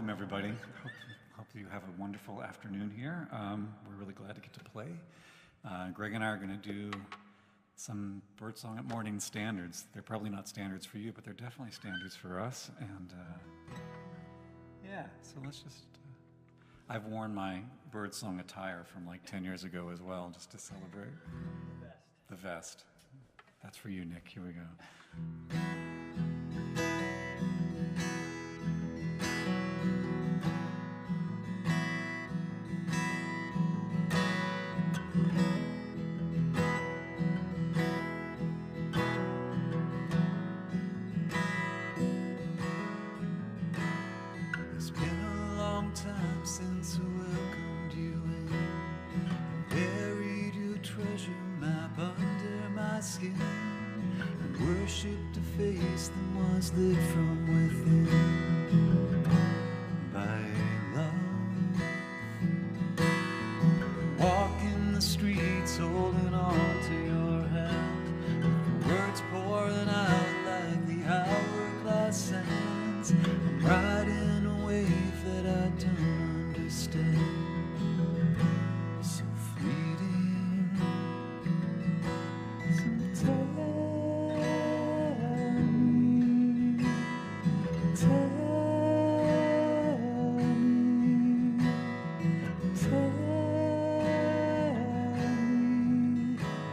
welcome everybody. Hope you have a wonderful afternoon here. We're really glad to get to play. Greg and I are going to do some Birdsong at Morning standards. They're probably not standards for you, but they're definitely standards for us. And yeah, so let's just... I've worn my Birdsong attire from like 10 years ago as well, just to celebrate. The vest. That's for you, Nick. Here we go. Since I welcomed you in and buried your treasure map under my skin and worshipped a face that was lit from within by love. Walking the streets holding on to your hand with the words pouring out like the hourglass sands. I'm riding a wave that I don't understand, so fleeting. So tell me,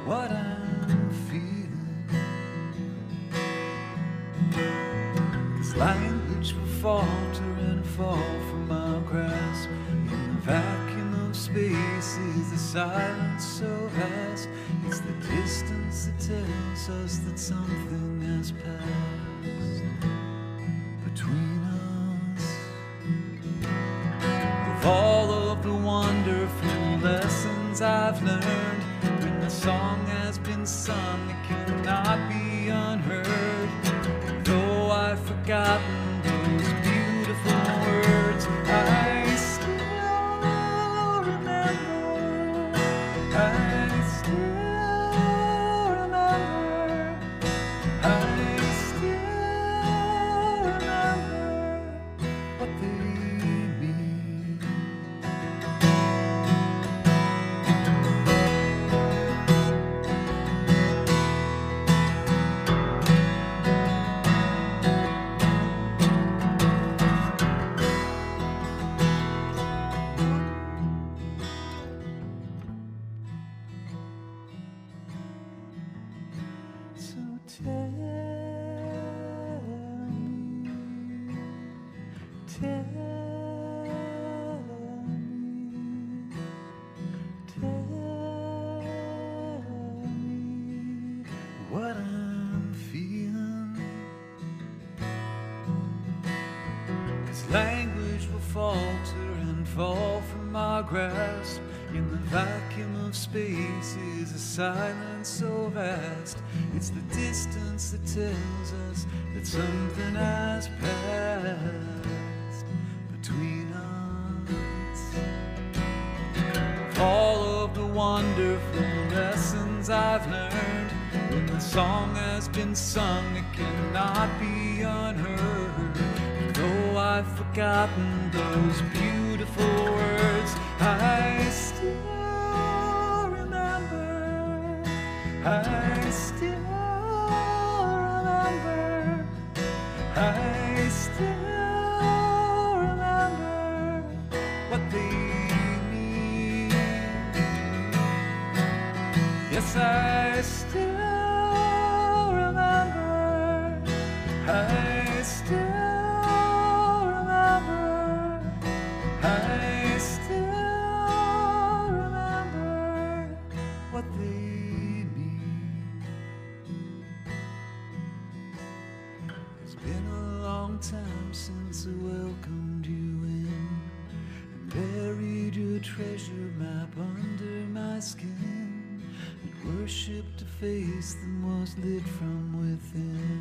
what I'm feeling. 'Cause language will falter and fall from our grasp. In the vacuum of space is the silence so vast. It's the distance that tells us that something has passed between us. Of all of the wonderful lessons I've learned, when the song has been sung, it cannot be unheard. Though I've forgotten those beautiful words, I still remember. I still remember. I still remember what they mean. So tell me what I'm feeling. 'Cause language will falter and fall from our grasp. In the vacuum of space is a silence so vast. It's the distance that tells us that something has passed between us. All of the wonderful lessons I've learned, when the song has been sung, it cannot be unheard. Though I've forgotten those beautiful words, I still remember. I still remember. I still remember what they mean. Yes, I still remember. I still remember. I still remember what they mean. It's been a long time since I welcomed you in and buried your treasure map under my skin and worshipped a face that was lit from within.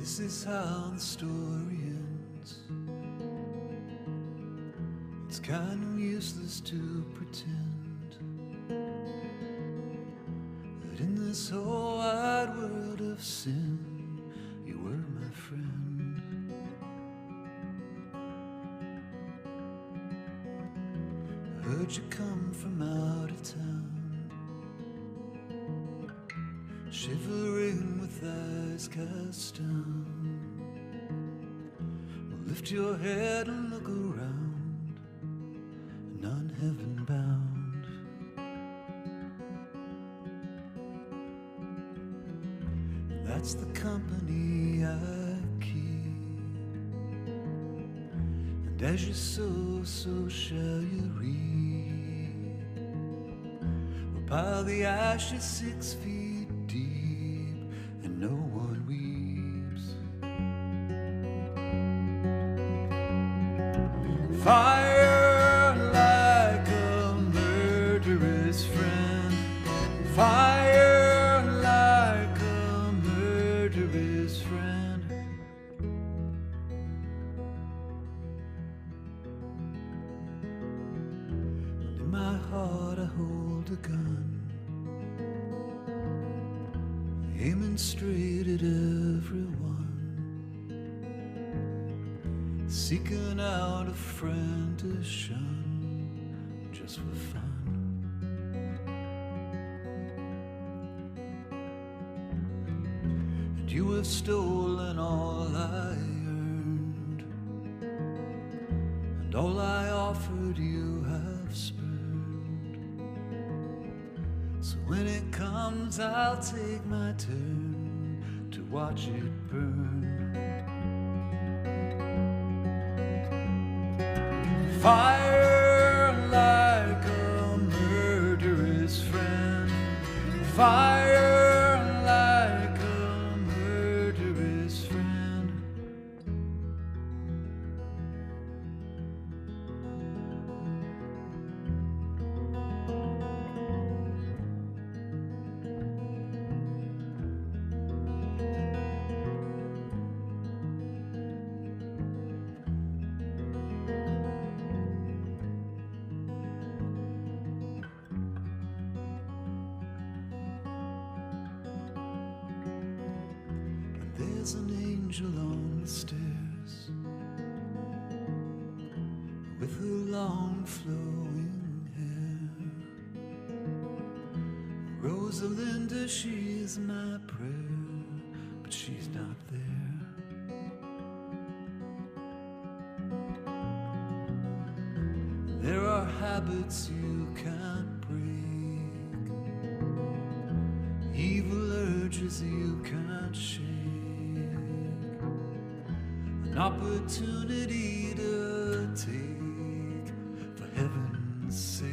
This is how the story ends. It's kind of useless to pretend that in this whole wide world of sin, you were my friend. I heard you come from out of town, shivering with eyes cast down. Well, lift your head and look around, none heaven bound. That's the company I keep, and as you sow, so shall you reap. We'll pile the ashes 6 feet deep, and no one weeps. Fire like a murderous friend. Fire like a murderous friend. And in my heart I hold a gun, aiming straight at everyone, seeking out a friend to shun, just for fun. And you have stolen all I earned, and all I offered you have spurned. So when it comes, I'll take my turn to watch it burn. Fire like a murderous friend. Fire like a murderous friend. There's an angel on the stairs with her long flowing hair. Rosalinda, she's my prayer, but she's not there. There are habits you can't break, evil urges you can't shake, an opportunity to take, for heaven's sake.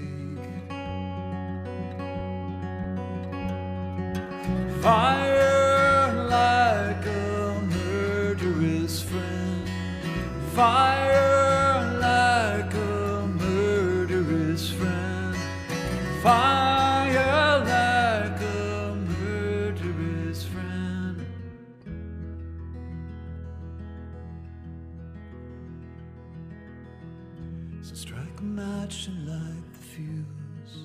Fire like a murderous friend. Fire like a murderous friend. Fire like a murderous friend. So strike a match and light the fuse,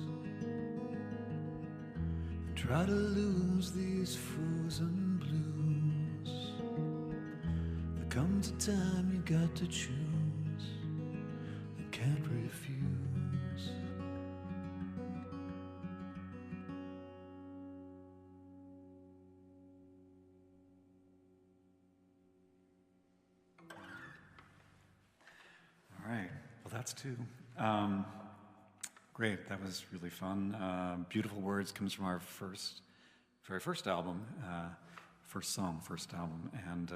and try to lose these frozen blues. There comes a time you got to choose and can't refuse. All right, well, that's two. Great, that was really fun. Beautiful Words comes from our very first album, first album, and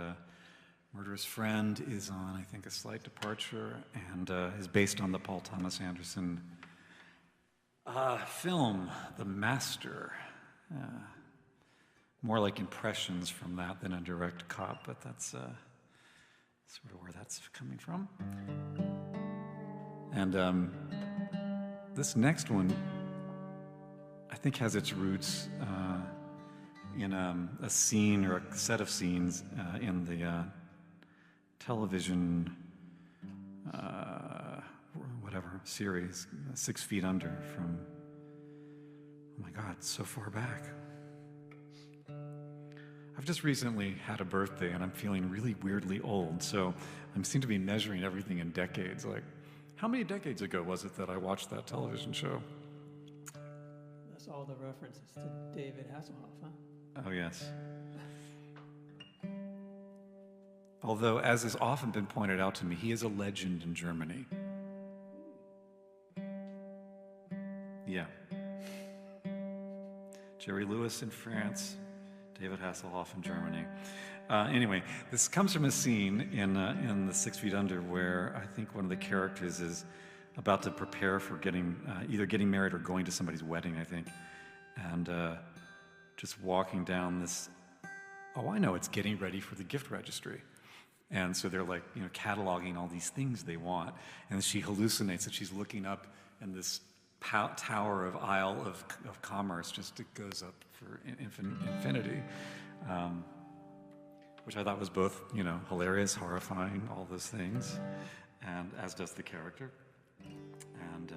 Murderous Friend is on, I think, A Slight Departure, and is based on the Paul Thomas Anderson film, The Master. More like impressions from that than a direct cop, but that's sort of where that's coming from. And this next one, I think, has its roots in a scene or a set of scenes in the television, whatever, series, 6 Feet Under from, oh my God, so far back. I've just recently had a birthday and I'm feeling really weirdly old, so I seem to be measuring everything in decades. Like, how many decades ago was it that I watched that television show? That's all the references to David Hasselhoff, huh? Oh, yes. Although, as has often been pointed out to me, he is a legend in Germany. Yeah. Jerry Lewis in France, David Hasselhoff in Germany. Anyway, this comes from a scene in the 6 Feet Under where I think one of the characters is about to prepare for either getting married or going to somebody's wedding, I think. And just walking down this, it's getting ready for the gift registry. And so they're like, cataloging all these things they want. And she hallucinates that she's looking up in this tower of Isle of Commerce, it goes up for infinity. Which I thought was both, hilarious, horrifying, all those things, and as does the character. And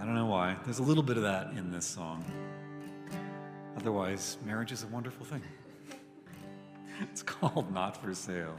I don't know why. There's a little bit of that in this song. Otherwise, marriage is a wonderful thing. It's called Not for Sale.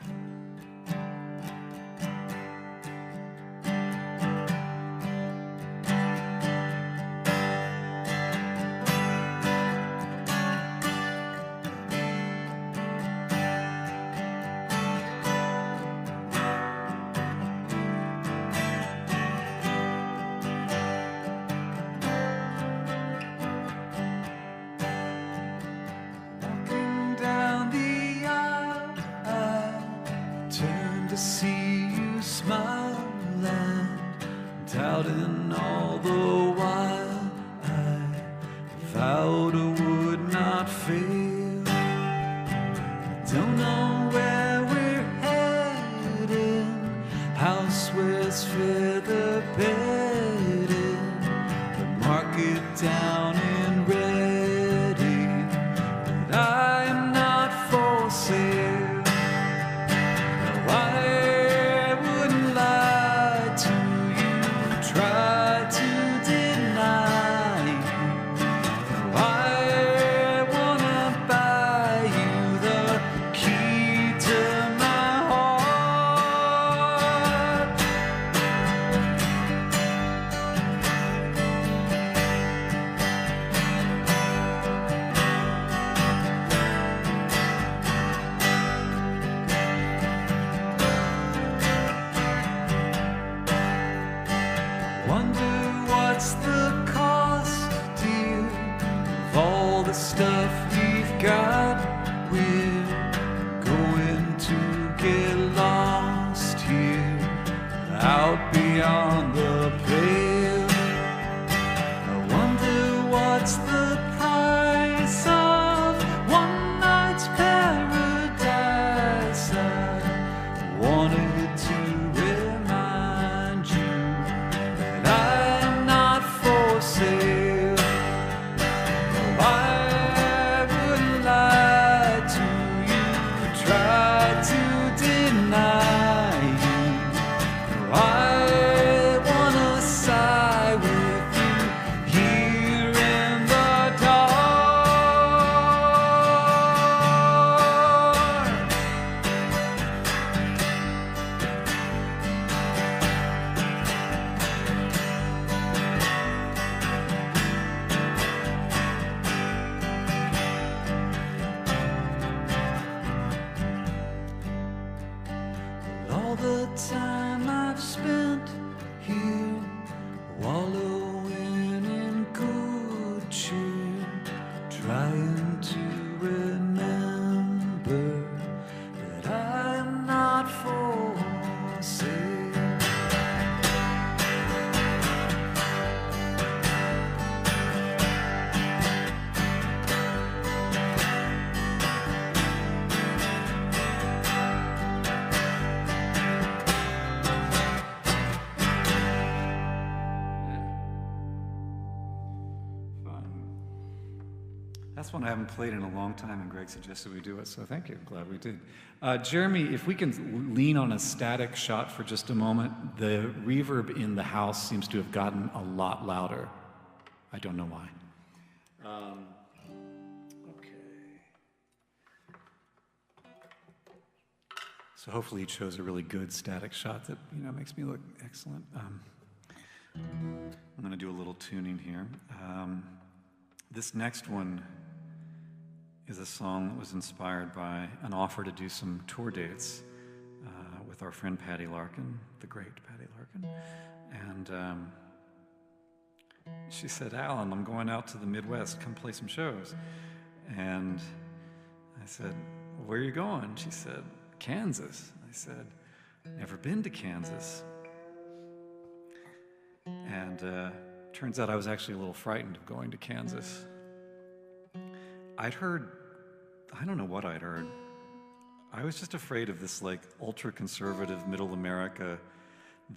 That's one I haven't played in a long time, and Greg suggested we do it, so thank you. Glad we did. Jeremy, if we can lean on a static shot for just a moment, the reverb in the house seems to have gotten a lot louder. I don't know why. Okay. So hopefully he chose a really good static shot that makes me look excellent. I'm going to do a little tuning here. This next one is a song that was inspired by an offer to do some tour dates with our friend Patty Larkin, the great Patty Larkin. And she said, Alan, I'm going out to the Midwest, come play some shows. And I said, where are you going? She said, Kansas. I said, never been to Kansas. And turns out I was actually a little frightened of going to Kansas. I'd heard, I don't know what I'd heard. I was just afraid of this like ultra-conservative middle America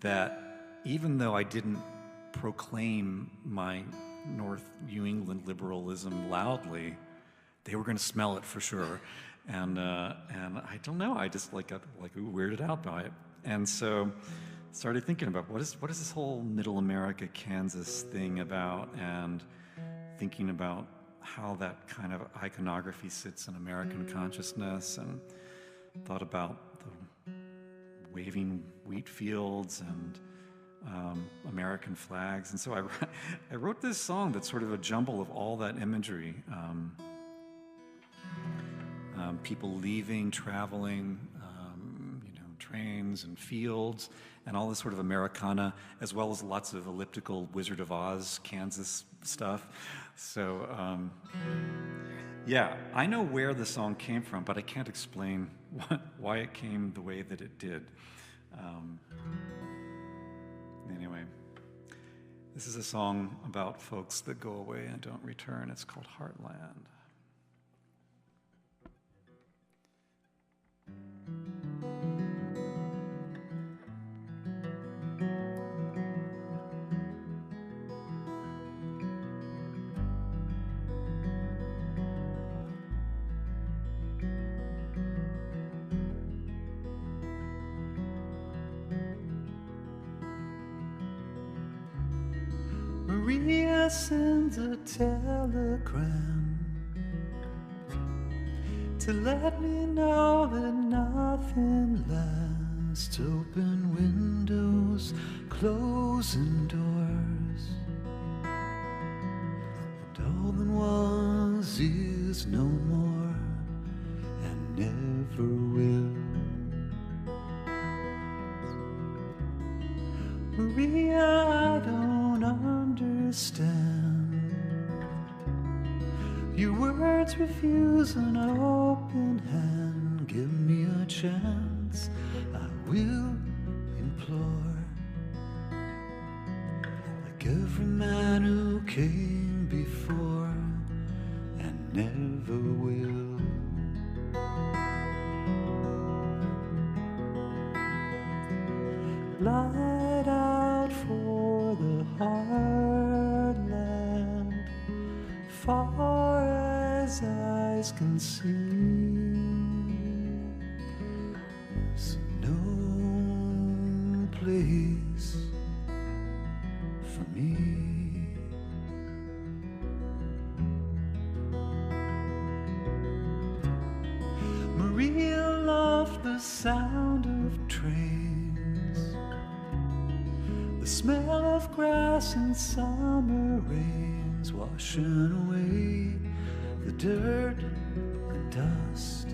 that even though I didn't proclaim my North New England liberalism loudly, they were going to smell it for sure. And I don't know, I just got weirded out by it. And so started thinking about what is this whole middle America, Kansas thing about, and thinking about how that kind of iconography sits in American consciousness, and thought about the waving wheat fields and American flags. And so I wrote this song that's sort of a jumble of all that imagery. People leaving, traveling, trains and fields, and all this sort of Americana, as well as lots of elliptical Wizard of Oz, Kansas stuff. So, yeah, I know where the song came from, but I can't explain why it came the way that it did. Anyway, this is a song about folks that go away and don't return. It's called Heartland. Maria sends a telegram to let me know that nothing lasts. Open windows, closing doors, and all that was is no more and never will. Maria, I don't understand. Your words refuse an open hand. Give me a chance, I will implore. Like every man who came before and never will. Light out for the heartland, far as eyes can see. There's no place for me. Maria loved the sound of trains, the smell of grass and summer rains, washing away the dirt and dust.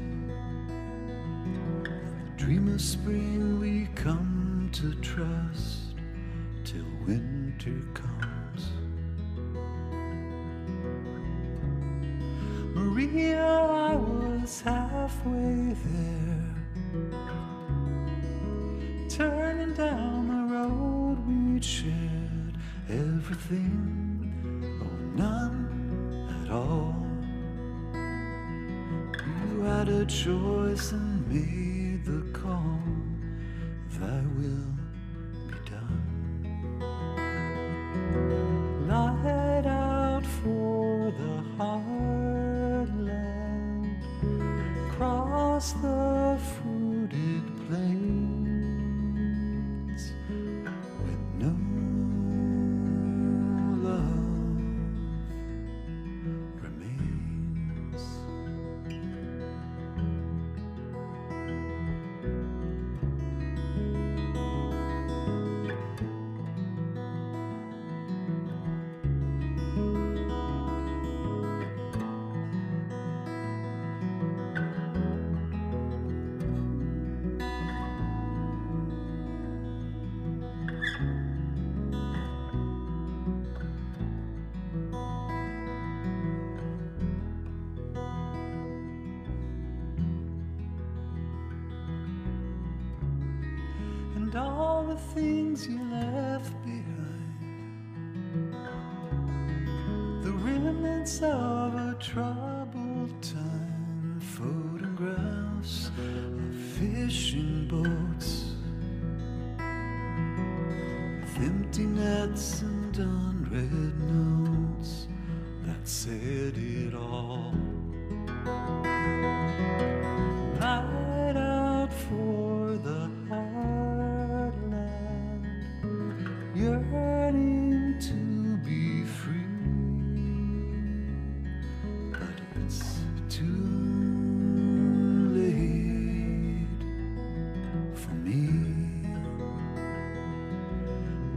The dream of spring we come to trust till winter comes. Maria, I was halfway there, turning down the road we'd shared. Everything or none at all. You had a choice and made the call. Thy will be done. Light out for the heart. across the fruited plains with no love remains. And all the things you left behind, the remnants of a troubled time, photographs of fishing boats with empty nets and unread notes that said it all. Night out for the heartland, yearning to be free, but it's too late for me.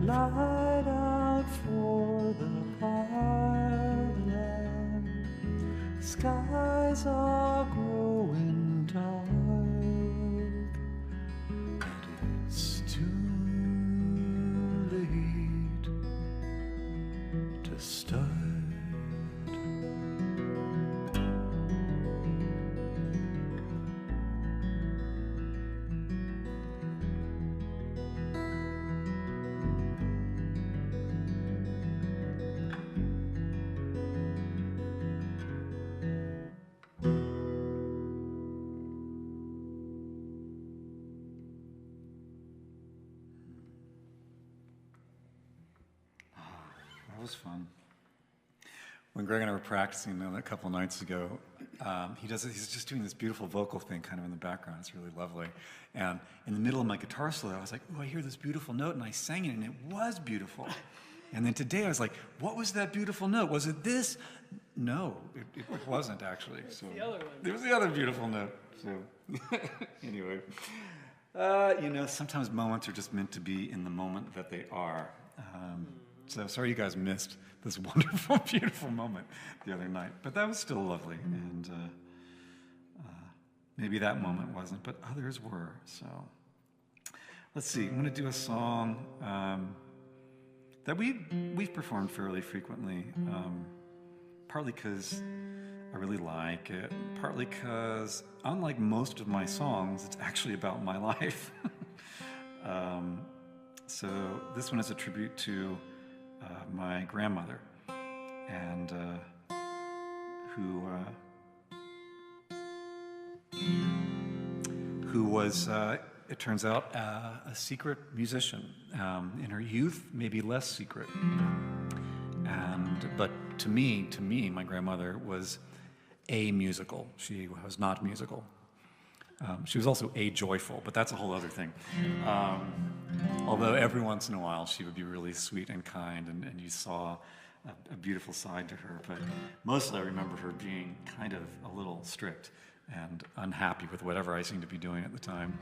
Light out for the heartland, skies are growing dark, and it's too late to start. That was fun. When Greg and I were practicing a couple nights ago, he's just doing this beautiful vocal thing kind of in the background. It's really lovely. And in the middle of my guitar solo, I was like, oh, I hear this beautiful note, and I sang it, and it was beautiful. And then today I was like, what was that beautiful note? Was it this? No, it wasn't actually. So the other one. It was the other beautiful note. So anyway, sometimes moments are just meant to be in the moment that they are. So sorry you guys missed this wonderful, beautiful moment the other night. But that was still lovely. And maybe that moment wasn't, but others were. So let's see. I'm going to do a song that we've performed fairly frequently, partly because I really like it, partly because, unlike most of my songs, it's actually about my life. So this one is a tribute to my grandmother, and who was, it turns out, a secret musician. In her youth, maybe less secret. But to me, my grandmother was amusical. She was not musical. She was also joyful, but that's a whole other thing. Although every once in a while she would be really sweet and kind, and you saw a beautiful side to her. But mostly I remember her being kind of a little strict and unhappy with whatever I seemed to be doing at the time.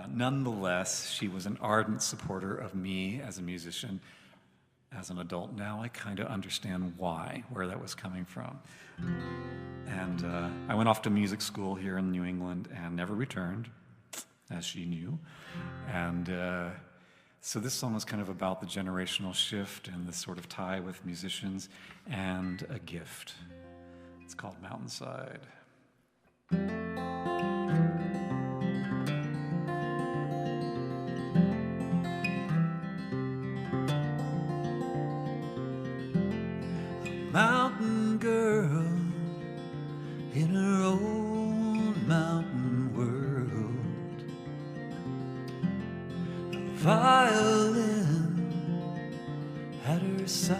Nonetheless, she was an ardent supporter of me as a musician. As an adult now, I kind of understand where that was coming from. And I went off to music school here in New England and never returned, as she knew. And so this song was kind of about the generational shift and the sort of tie with musicians and a gift. It's called Mountainside. Mountain girl in her own mountain world, a violin at her side,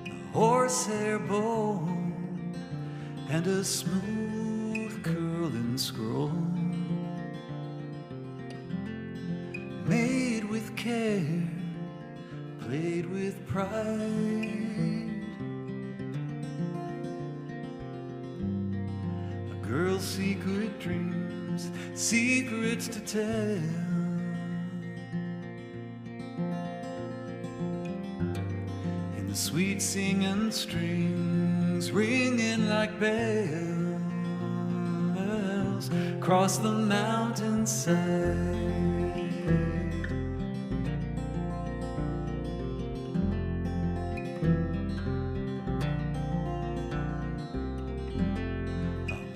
the horse horsehair bow and a smooth curling scroll, made with care, played with pride. A girl's secret dreams, secrets to tell. In the sweet singing strings, ringing like bells, across the mountainside.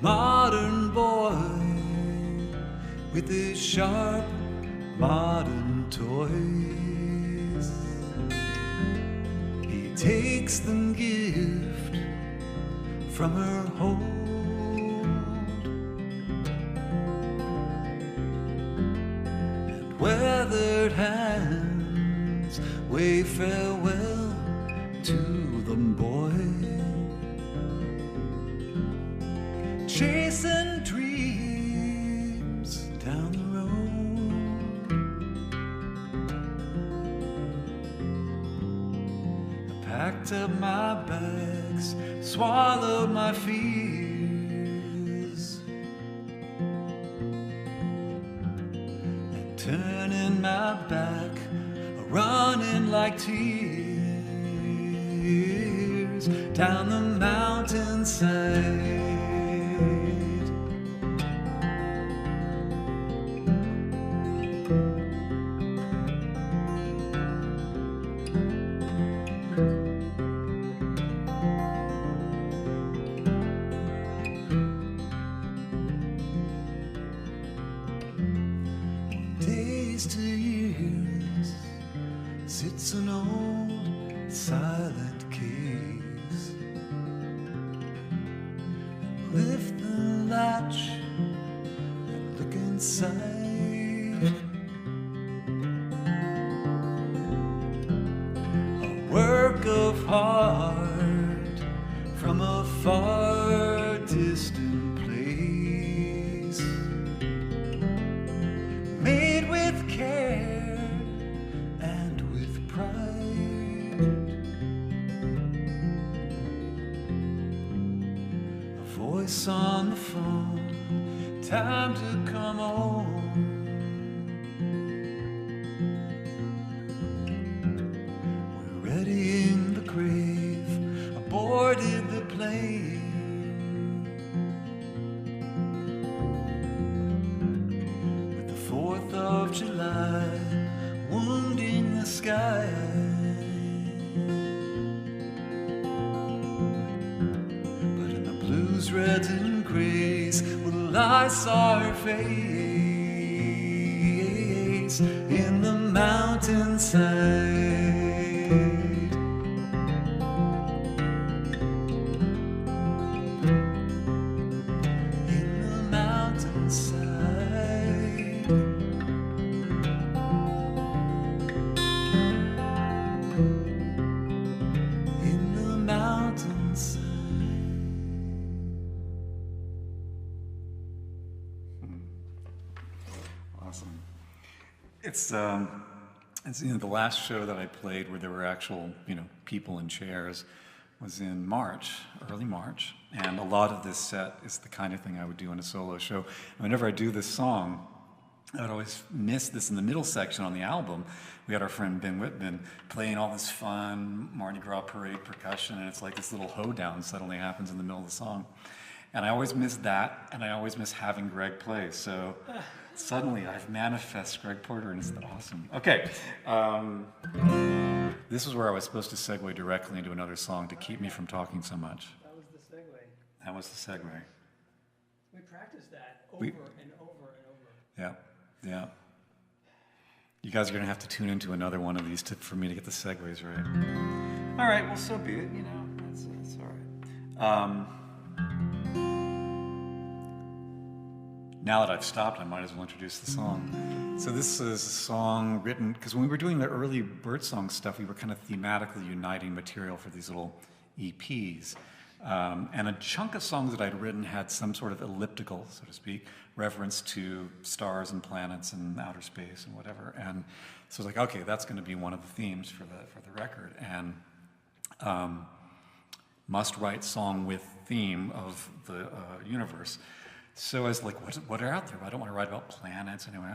Modern boy with his sharp modern toys, he takes the gift from her hold and weathered hands wave farewell to the boy. Chasing dreams down the road. I packed up my bags, swallowed my fears, and turning my back, running like tears down the mountainside. To years sits an old silent case. Lift the latch and look inside. A work of art from a far distant place, made with care and with pride. A voice on the phone, time to come home. We're readying the grave, aborted the plane. Of July, wounding the sky. But in the blues, reds, and grays, well, I saw her face in the mountainside. In the mountainside. Awesome. It's the last show that I played where there were actual, people in chairs was in March, early March, and a lot of this set is the kind of thing I would do in a solo show. And whenever I do this song, I would always miss this in the middle section on the album. We had our friend Ben Whitman playing all this fun Mardi Gras parade percussion, and it's like this little hoedown suddenly happens in the middle of the song. And I always miss that, and I always miss having Greg play. So suddenly I've manifest Greg Porter, and it's awesome. Okay. This is where I was supposed to segue directly into another song to keep me from talking so much. That was the segue. That was the segue. We practiced that over and over and over. Yeah, yeah. You guys are going to have to tune into another one of these for me to get the segues right. All right, well, so be it. That's all right. Now that I've stopped, I might as well introduce the song. So this is a song written, because when we were doing the early Birdsong stuff, we were kind of thematically uniting material for these little EPs. And a chunk of songs that I'd written had some sort of elliptical, so to speak, reference to stars and planets and outer space and whatever. And so I was like, okay, that's going to be one of the themes for the record. And must write song with theme of the universe. So I was like, what are out there? I don't want to write about planets anyway.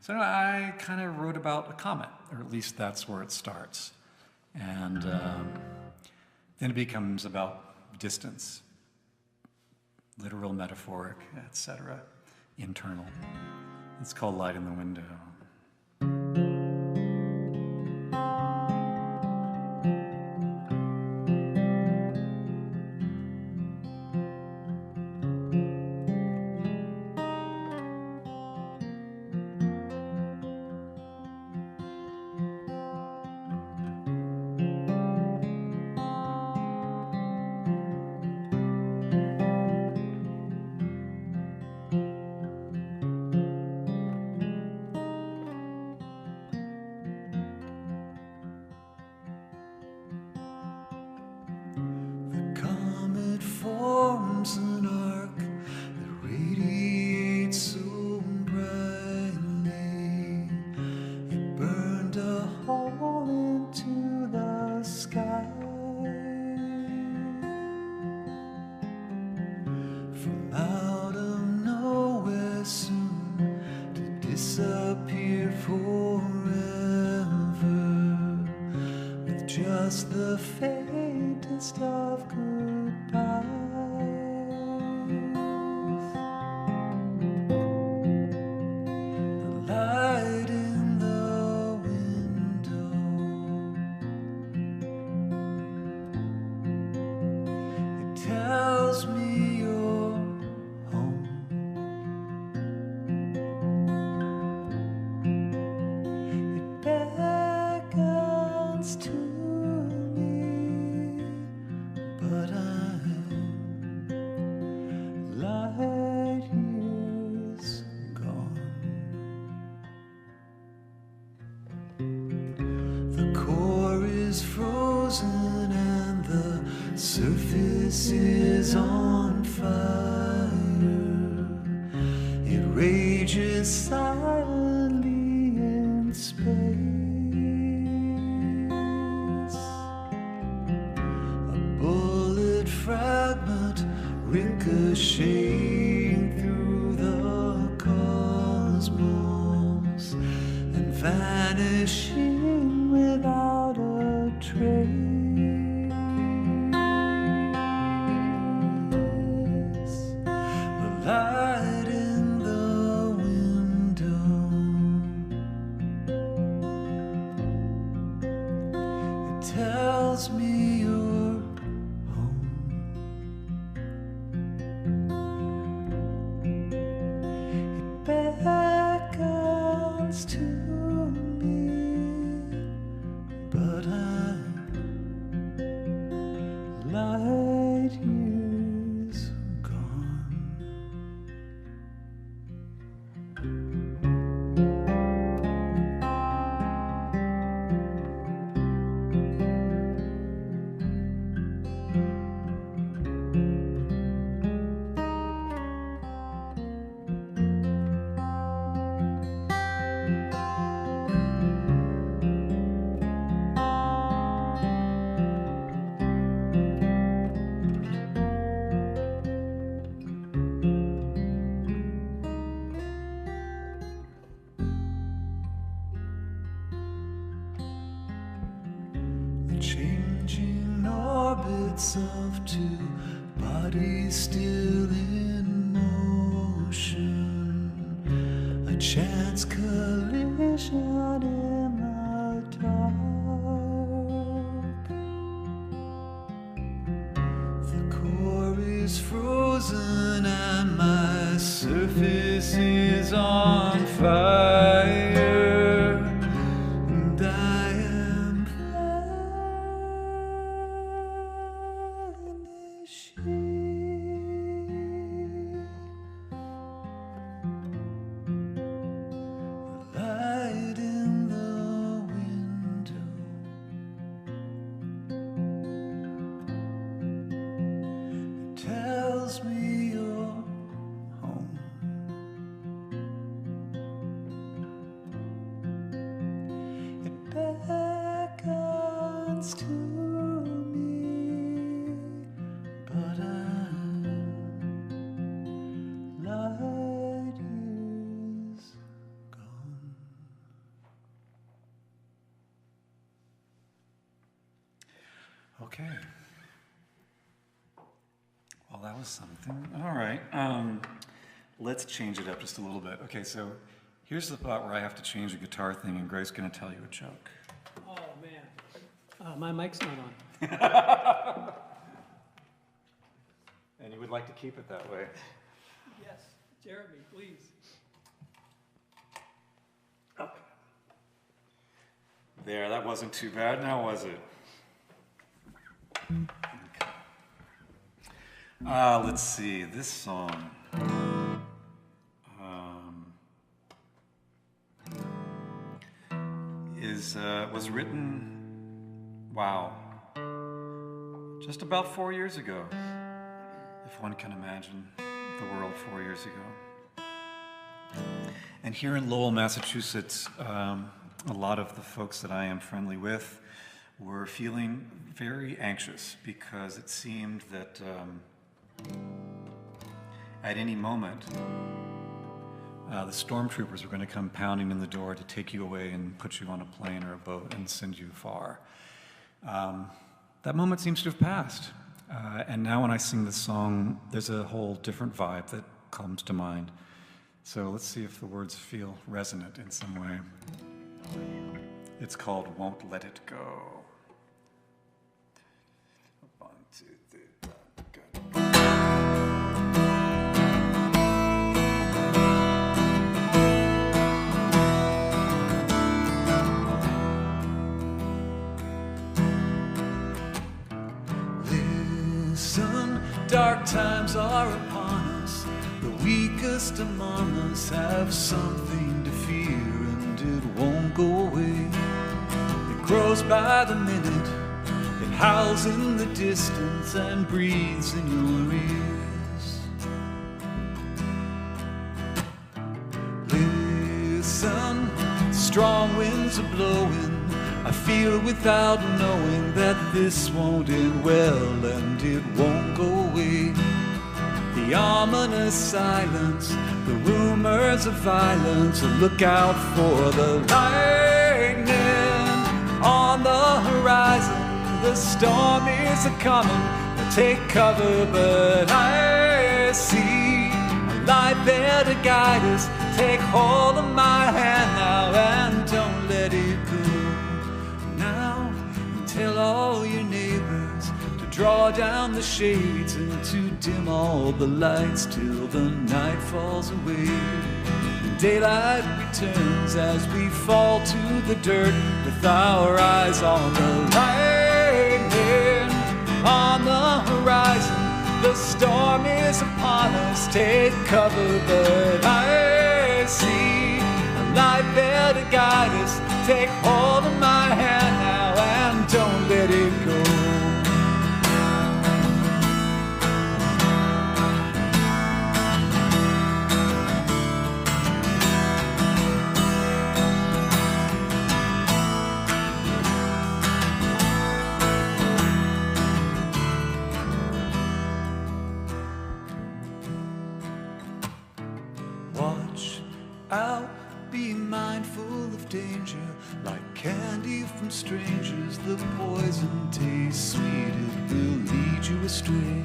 So I kind of wrote about a comet, or at least that's where it starts. And then it becomes about distance, literal, metaphoric, etc., internal. It's called Light in the Window. Forms an arc that radiates so brightly. It burned a hole into the sky. From out of nowhere soon to disappear forever, with just the faintest of goodbyes. Tells me you're home. It beckons to me, but I'm light years gone. The core is frozen and the surface is on fire. It rages silently in space. A bullet fragment ricocheting through the cosmos and vanishing without a trace. Light in the window. It tells me you're home. It beckons to me, but I'm light years gone. The changing orbits of two bodies still in motion. A chance collision in the dark. The core is frozen and my surface is on fire. And I am vanishing. Light in the window. tells me you're home. It beckons to me, but light is gone. Okay. Well, that was something. All right. Let's change it up just a little bit. Okay, so here's the part where I have to change the guitar thing, and Greg's going to tell you a joke. Oh, man. My mic's not on. And you would like to keep it that way. Yes, Jeremy, please. Okay. There, that wasn't too bad, now was it? Okay. Let's see, this song. Was written, wow, just about 4 years ago, if one can imagine the world 4 years ago. And here in Lowell, Massachusetts, a lot of the folks that I am friendly with were feeling very anxious because it seemed that at any moment, the stormtroopers were going to come pounding in the door to take you away and put you on a plane or a boat and send you far. That moment seems to have passed. And now when I sing this song, there's a whole different vibe that comes to mind. So let's see if the words feel resonant in some way. It's called Won't Let It Go. 1, 2, 3, 4, go. Listen, dark times are upon us. The weakest among us have something to fear, and it won't go away. It grows by the minute, it howls in the distance and breathes in your ears. Listen, strong winds are blowing. I feel without knowing that this won't end well, and it won't go away. The ominous silence, the rumors of violence, look out for the lightning on the horizon. The storm is a-coming, take cover, but I see a light there to guide us. Take hold of my hand now and don't let it go. Now, tell all your neighbors to draw down the shades and to dim all the lights till the night falls away. And daylight returns as we fall to the dirt with our eyes on the lightning on the horizon. The storm is upon us, take cover, but I see a light there to guide us. Take hold of my hand now and don't let it go. Watch out, be mindful of danger. Like candy from strangers, the poison tastes sweet, it will lead you astray.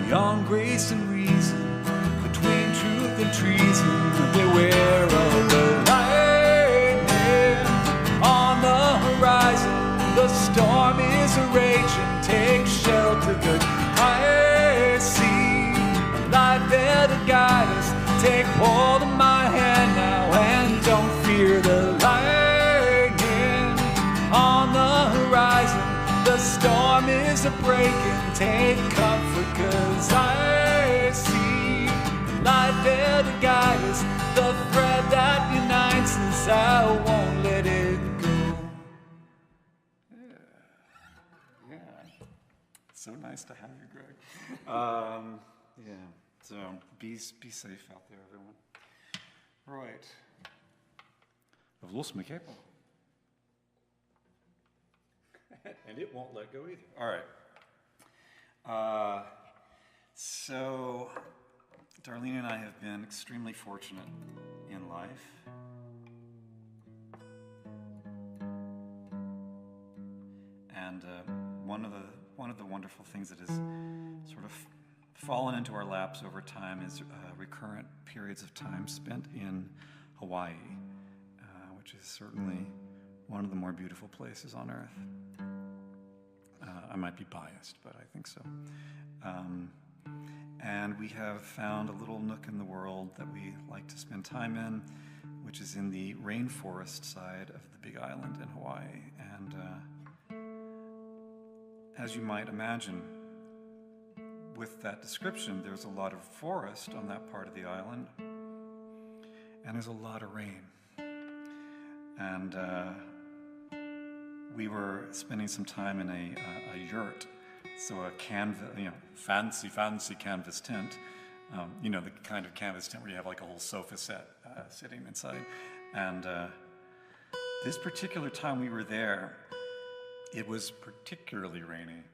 Beyond grace and reason, between truth and treason, beware of the lightning on the horizon. The storm is a-raging, take shelter, good. I see a light there to guide us. Take hold of my hand now and don't fear the lightning on the horizon. The storm is a-breaking, take comfort, 'cause I see the light there to guide us. The thread that unites us, I won't let it go. Yeah. So nice to have you, Greg. Yeah, so be safe out there, everyone. Right. Vlos me kepo. And it won't let go either. All right. So Darlene and I have been extremely fortunate in life. And one of the wonderful things that has sort of fallen into our laps over time is recurrent periods of time spent in Hawaii, which is certainly one of the more beautiful places on earth. I might be biased, but I think so. And we have found a little nook in the world that we like to spend time in, which is in the rainforest side of the Big Island in Hawaii. And as you might imagine, with that description, there's a lot of forest on that part of the island, and there's a lot of rain. And we were spending some time in a yurt, so a canvas, fancy canvas tent. The kind of canvas tent where you have like a whole sofa set sitting inside. And this particular time we were there, it was particularly rainy.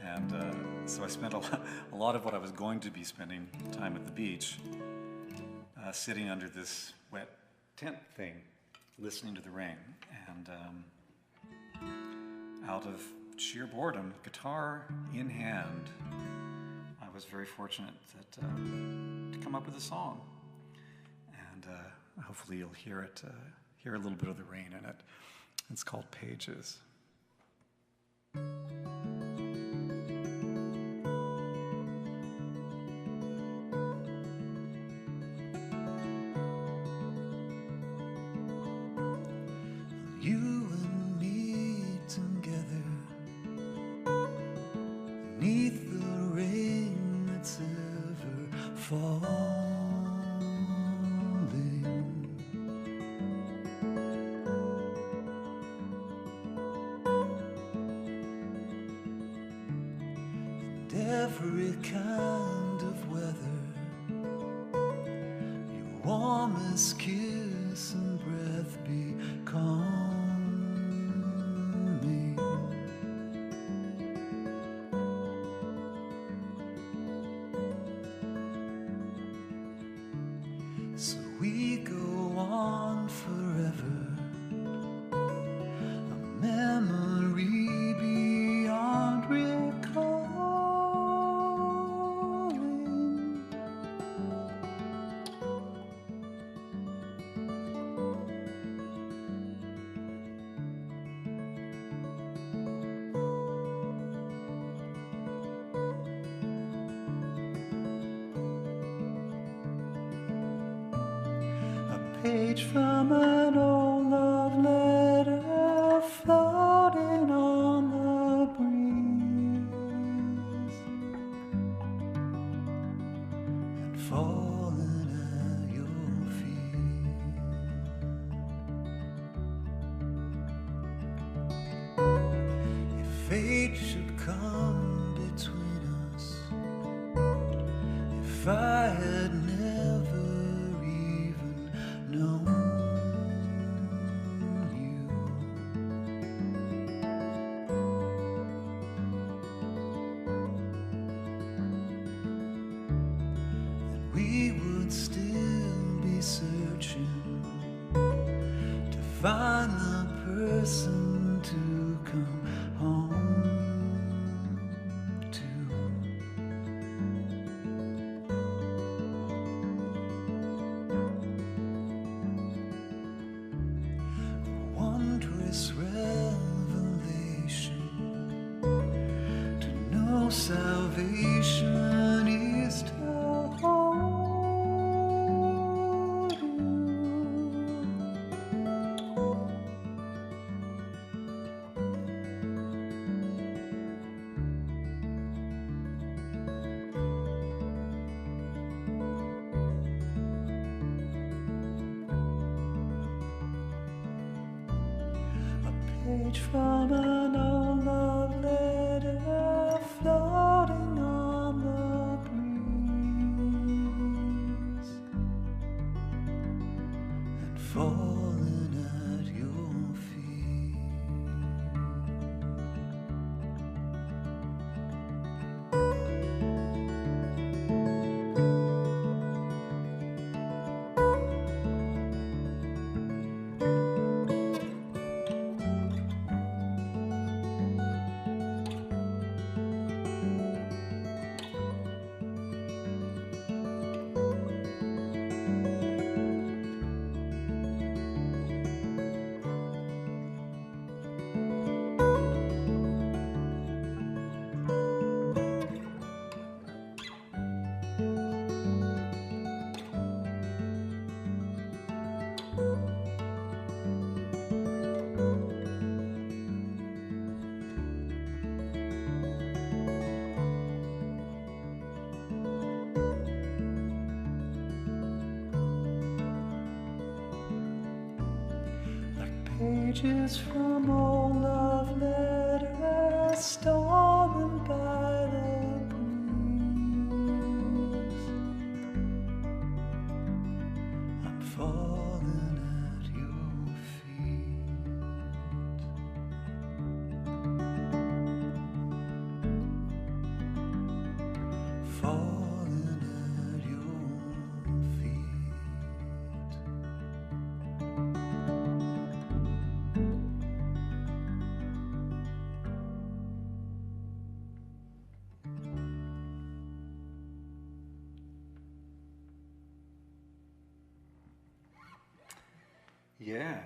And so I spent a lot of what I was going to be spending time at the beach sitting under this wet tent thing, listening to the rain. And out of sheer boredom, guitar in hand, I was very fortunate to come up with a song. And hopefully you'll hear it, hear a little bit of the rain in it. It's called Pages. You and me together, neath the rain that's ever falling. And every kind of weather, your warmest kiss and breath become. So we go on forever, a memory beyond recalling. Page from an old love letter floating on the breeze and falling at your feet. If fate should come between us, if I had never known you, then we would still be searching to find the person to come home to. Wondrous revelation to know salvation is to hold you. Page from an old love letter pages from old love letters stolen by the breeze. I'm falling at your feet. Falling at your feet. Yeah.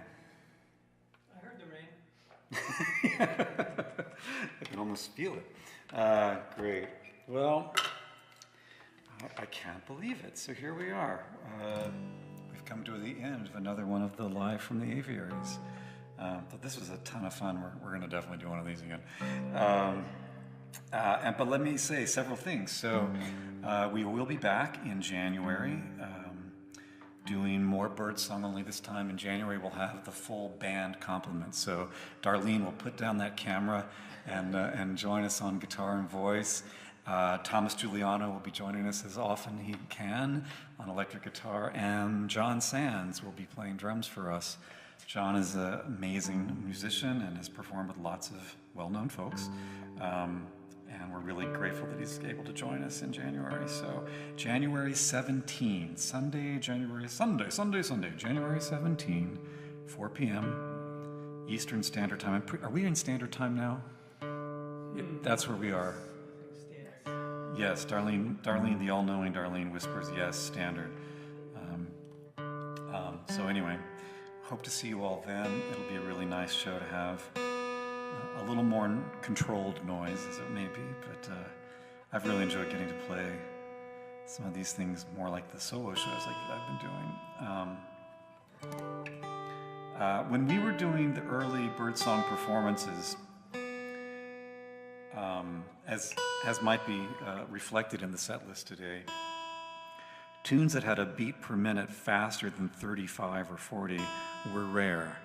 I heard the rain. I can almost feel it. Great. Well, I can't believe it. So here we are. We've come to the end of another one of the Live from the Aviaries. But this was a ton of fun. We're going to definitely do one of these again. But let me say several things. So we will be back in January. Doing more Birdsong, only this time in January we'll have the full band complement. So Darlene will put down that camera and join us on guitar and voice. Thomas Giuliano will be joining us as often he can on electric guitar, and John Sands will be playing drums for us. John is an amazing musician and has performed with lots of well-known folks. And we're really grateful that he's able to join us in January. So January 17, January 17, 4 p.m. Eastern Standard Time. Are we in Standard Time now? That's where we are. Standard. Yes, Darlene, the all-knowing Darlene whispers yes, Standard. So anyway, hope to see you all then. It'll be a really nice show to have. A little more controlled noise as it may be, but I've really enjoyed getting to play some of these things more like the solo shows like that I've been doing. When we were doing the early Birdsong performances, as might be reflected in the set list today, tunes that had a beat per minute faster than 35 or 40 were rare.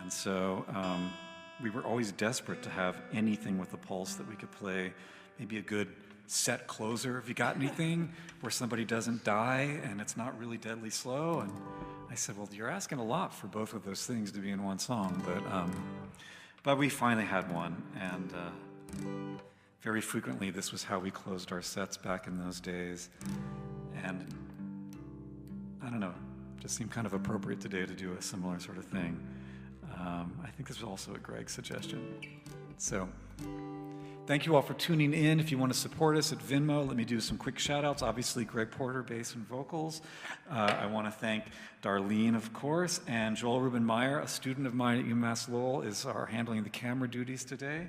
And so we were always desperate to have anything with a pulse that we could play, maybe a good set closer, if you got anything, where somebody doesn't die and it's not really deadly slow. And I said, well, you're asking a lot for both of those things to be in one song, but we finally had one, and very frequently this was how we closed our sets back in those days. And I don't know, just seemed kind of appropriate today to do a similar sort of thing. I think this was also a Greg suggestion. So thank you all for tuning in. If you want to support us at Venmo, let me do some quick shout outs. Obviously, Greg Porter, bass and vocals. I want to thank Darlene, of course, and Joel Ruben Meyer, a student of mine at UMass Lowell, is handling the camera duties today.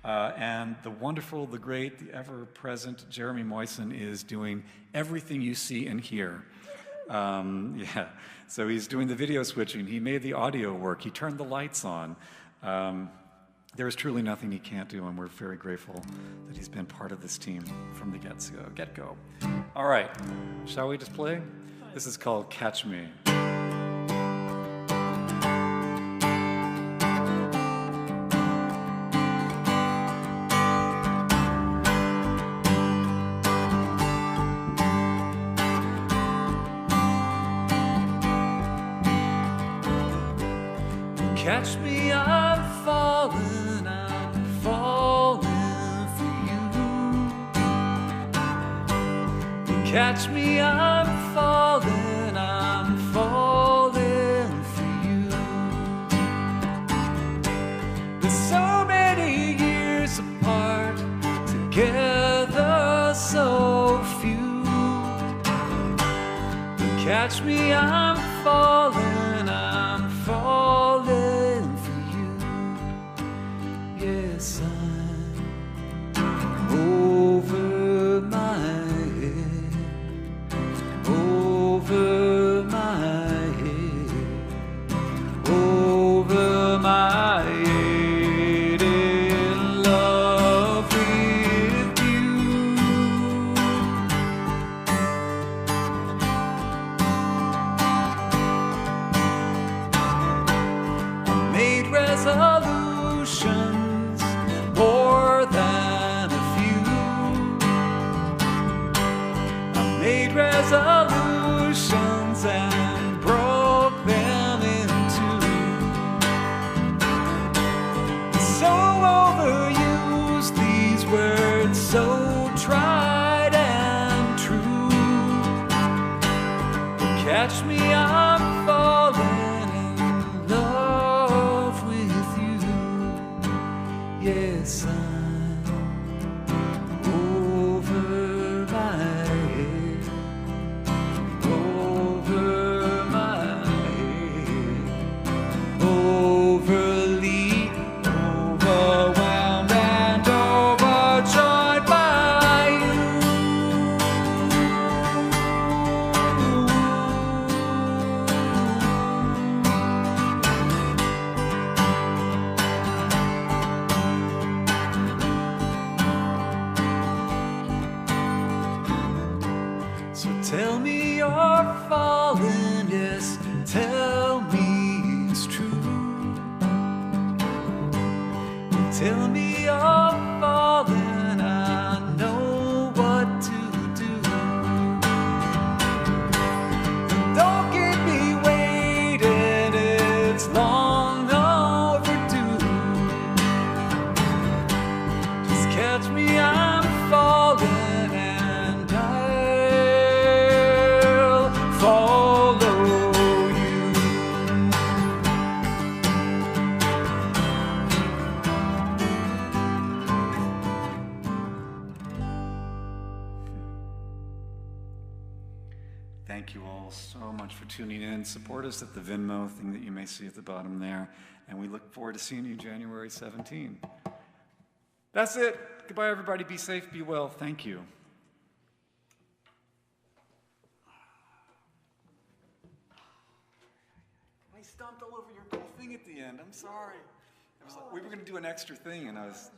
And the wonderful, the great, the ever-present Jeremy Moyson is doing everything you see and hear. Yeah, so he's doing the video switching. He made the audio work. He turned the lights on. There is truly nothing he can't do, and we're very grateful that he's been part of this team from the get-go. All right, shall we just play? This is called Catch Me. Catch me, I'm falling for you. Catch me, I'm falling for you. There's so many years apart, together so few. Catch me, I'm falling for you. Yes, I'm over my head, over my head, over my head in love with you. Made yes, I'm over my head, over my head, overly overwhelmed and overjoyed by you. So tell me you're falling, yes, tell me it's true. Tell me you're falling, I know what to do. Don't keep me waiting, it's long overdue. Just catch me, I'm falling, and I'll follow you. Thank you all so much for tuning in. Support us at the Venmo thing that you may see at the bottom there. And we look forward to seeing you January 17. That's it. Goodbye, everybody. Be safe, be well. Thank you. I stomped all over your cool thing at the end. I'm sorry. It was like, we were going to do an extra thing, and I was...